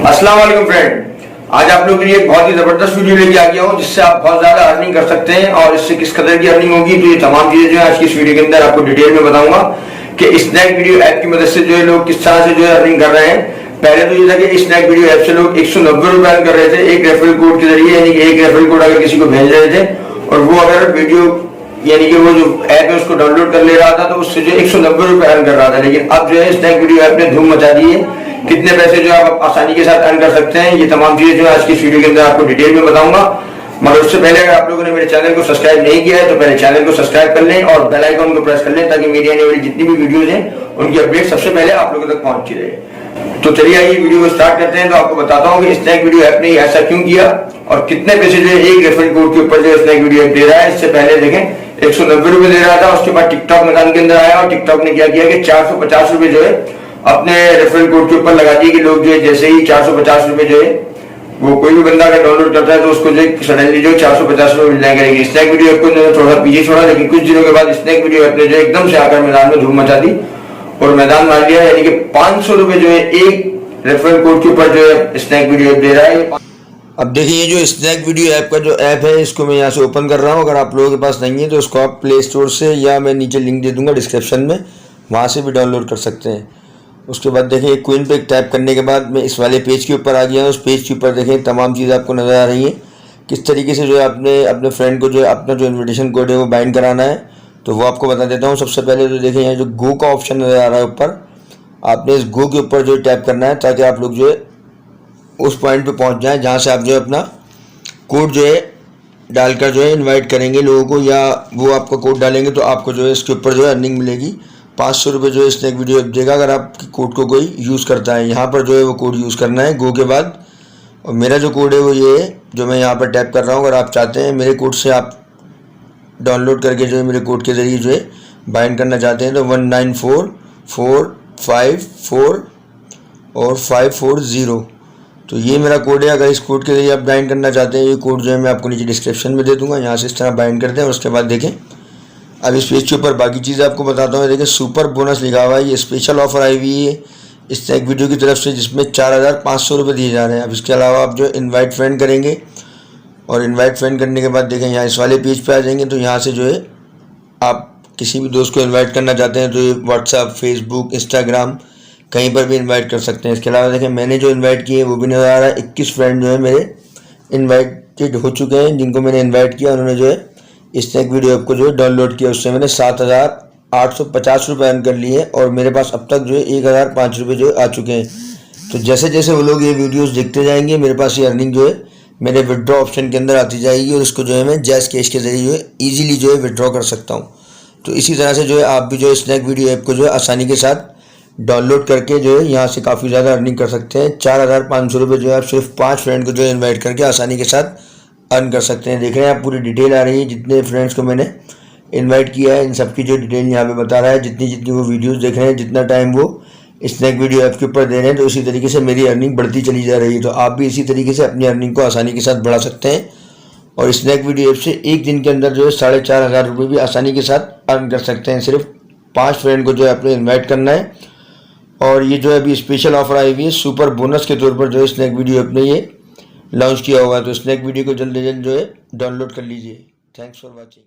अस्सलाम वालेकुम फ्रेंड, आज आप लोगों के लिए एक बहुत ही जबरदस्त वीडियो लेके आ गया हूँ जिससे आप बहुत ज्यादा अर्निंग कर सकते हैं। और इससे किस कदर की अर्निंग होगी तो ये तमाम चीजें जो है आज की इस वीडियो के अंदर आपको डिटेल में बताऊंगा कि स्नैक वीडियो ऐप की मदद से जो है लोग किस तरह से जो है अर्निंग कर रहे हैं। पहले तो ये था कि स्नैक वीडियो ऐप से लोग 190 रुपए अर्न कर रहे थे एक रेफरल कोड के जरिए, यानी कि एक रेफरल कोड अगर किसी को भेज रहे थे और वो अगर वीडियो यानी कि वो जो ऐप है उसको डाउनलोड कर ले रहा था तो उससे जो 190 रुपए अर्न कर रहा था। लेकिन अब जो है स्नैक वीडियो ऐप ने धूम मचा दी है। कितने पैसे जो आप आसानी के साथ अर्न कर सकते हैं ये तमाम चीजें जो आज की वीडियो के अंदर आपको डिटेल में बताऊंगा। मगर उससे पहले अगर आप लोगों ने मेरे चैनल को सब्सक्राइब नहीं किया है तो पहले चैनल को सब्सक्राइब कर लें और बेल आइकन को प्रेस कर लें ताकि मेरी आने वाली जितनी भी वीडियोज हैं उनकी अपडेट सबसे पहले आप लोगों तक पहुंचती रहे। तो चलिए आइए वीडियो को स्टार्ट करते हैं। तो आपको बताता हूँ कि स्नैक वीडियो ऐप ने ऐसा क्यों किया और कितने पैसे जो है एक रेफरल कोड के ऊपर जो स्नैक वीडियो ऐप दे रहा है। इससे पहले देखें 190 रुपए दे रहा था, उसके बाद टिकटॉक मैदान के अंदर आया और टिकटॉक ने क्या किया कि 450 रुपए जो है अपने रेफरल कोड के ऊपर लगा दिए कि लोग जो है जैसे ही 450 रुपए जो है वो कोई भी बंदा अगर डाउनलोड करता है तो उसको जो सडनली जो 450 रुपए मिल जाएंगे। स्नैक वीडियो ऐप को थोड़ा पीछे छोड़ा, लेकिन कुछ दिनों के बाद स्नैक वीडियो ऐप ने जो एकदम से आकर मैदान में धूम मचा दी और मैदान मार दिया, यानी कि 500 रुपए जो है एक रेफरल कोड के ऊपर जो है स्नैक वीडियो ऐप दे रहा है। अब देखिए ये जो स्नैक वीडियो ऐप का जो ऐप है इसको मैं यहाँ से ओपन कर रहा हूँ। अगर आप लोगों के पास नहीं है तो उसको आप प्ले स्टोर से या मैं नीचे लिंक दे दूंगा डिस्क्रिप्शन में, वहाँ से भी डाउनलोड कर सकते हैं। उसके बाद देखिए क्वीन पे टाइप करने के बाद मैं इस वाले पेज के ऊपर आ गया हूँ। उस पेज के ऊपर देखें तमाम चीज़ें आपको नज़र आ रही हैं किस तरीके से जो है आपने अपने फ्रेंड को जो है अपना जो इन्विटेशन कोड है वो बाइंड कराना है। तो वो आपको बता देता हूँ। सबसे पहले तो देखें यहाँ जो गो का ऑप्शन नज़र आ रहा है ऊपर, आपने इस गो के ऊपर जो टैप करना है ताकि आप लोग जो है उस पॉइंट पर पहुँच जाएँ जहाँ से आप जो है अपना कोड जो है डालकर जो है इनवाइट करेंगे लोगों को, या वो आपका कोड डालेंगे तो आपको जो है इसके ऊपर जो है अर्निंग मिलेगी 500 रुपये जो है स्नैक वीडियो ऐप देगा अगर आपके कोड को कोई यूज़ करता है। यहाँ पर जो है वो कोड यूज़ करना है गो के बाद। और मेरा जो कोड है वो ये है जो मैं यहाँ पर टैप कर रहा हूँ। अगर आप चाहते हैं मेरे कोड से आप डाउनलोड करके जो है मेरे कोड के ज़रिए जो है बाइंड करना चाहते हैं तो 194454 और 540 तो ये मेरा कोड है। अगर इस कोड के जरिए आप बाइंड करना चाहते हैं ये कोड जो है मैं आपको नीचे डिस्क्रिप्शन में दे दूंगा, यहाँ से इस तरह बाइंड करते हैं। और उसके बाद देखें अब इस पेज के ऊपर बाकी चीज़ें आपको बताता हूँ। देखिए सुपर बोनस लिखा हुआ है, ये स्पेशल ऑफर आई हुई है स्नैक वीडियो की तरफ से जिसमें 4500 रुपये दिए जा रहे हैं। अब इसके अलावा आप जो इनवाइट फ्रेंड करेंगे और इनवाइट फ्रेंड करने के बाद देखें यहाँ इस वाले पेज पे आ जाएंगे तो यहाँ से जो है आप किसी भी दोस्त को इन्वाइट करना चाहते हैं तो ये व्हाट्सएप, फेसबुक, इंस्टाग्राम कहीं पर भी इन्वाइट कर सकते हैं। इसके अलावा देखें मैंने जो इन्वाइट किए वो भी नज़र आ रहा है। 21 फ्रेंड जो है मेरे इन्वाइटेड हो चुके हैं जिनको मैंने इन्वाइट किया, उन्होंने जो है स्नैक वीडियो ऐप को जो है डाउनलोड किया। उससे मैंने 7850 रुपये अर्न कर लिए और मेरे पास अब तक जो है 1005 रुपये जो आ चुके हैं। तो जैसे जैसे वो लोग ये वीडियोस देखते जाएंगे मेरे पास ये अर्निंग जो है मेरे विड्रॉ ऑप्शन के अंदर आती जाएगी और इसको जो है मैं जैज़ कैश के ज़रिए जो है ईजिली जो है विड्रॉ कर सकता हूँ। तो इसी तरह से जो है आप भी जो है स्नैक वीडियो ऐप को जो है आसानी के साथ डाउनलोड करके जो है यहाँ से काफ़ी ज़्यादा अर्निंग कर सकते हैं। 4500 रुपये जो है आप सिर्फ 5 फ्रेंड को जो है इन्वाइट करके आसानी के साथ अर्न कर सकते हैं। देख रहे हैं आप पूरी डिटेल आ रही है, जितने फ्रेंड्स को मैंने इनवाइट किया है इन सब की जो डिटेल यहाँ पे बता रहा है। जितनी जितनी वो वीडियोस देख रहे हैं, जितना टाइम वो स्नैक वीडियो ऐप के ऊपर दे रहे हैं, तो इसी तरीके से मेरी अर्निंग बढ़ती चली जा रही है। तो आप भी इसी तरीके से अपनी अर्निंग को आसानी के साथ बढ़ा सकते हैं और स्नैक वीडियो ऐप से एक दिन के अंदर जो है 4500 रुपये भी आसानी के साथ अर्न कर सकते हैं। सिर्फ 5 फ्रेंड को जो है अपने इन्वाइट करना है। और ये जो है अभी स्पेशल ऑफर आई हुई है सुपर बोनस के तौर पर जो है स्नैक वीडियो ऐप ने ये लॉन्च किया हुआ है। तो स्नैक वीडियो को जल्द से जल्द जो है डाउनलोड कर लीजिए। Thanks for watching.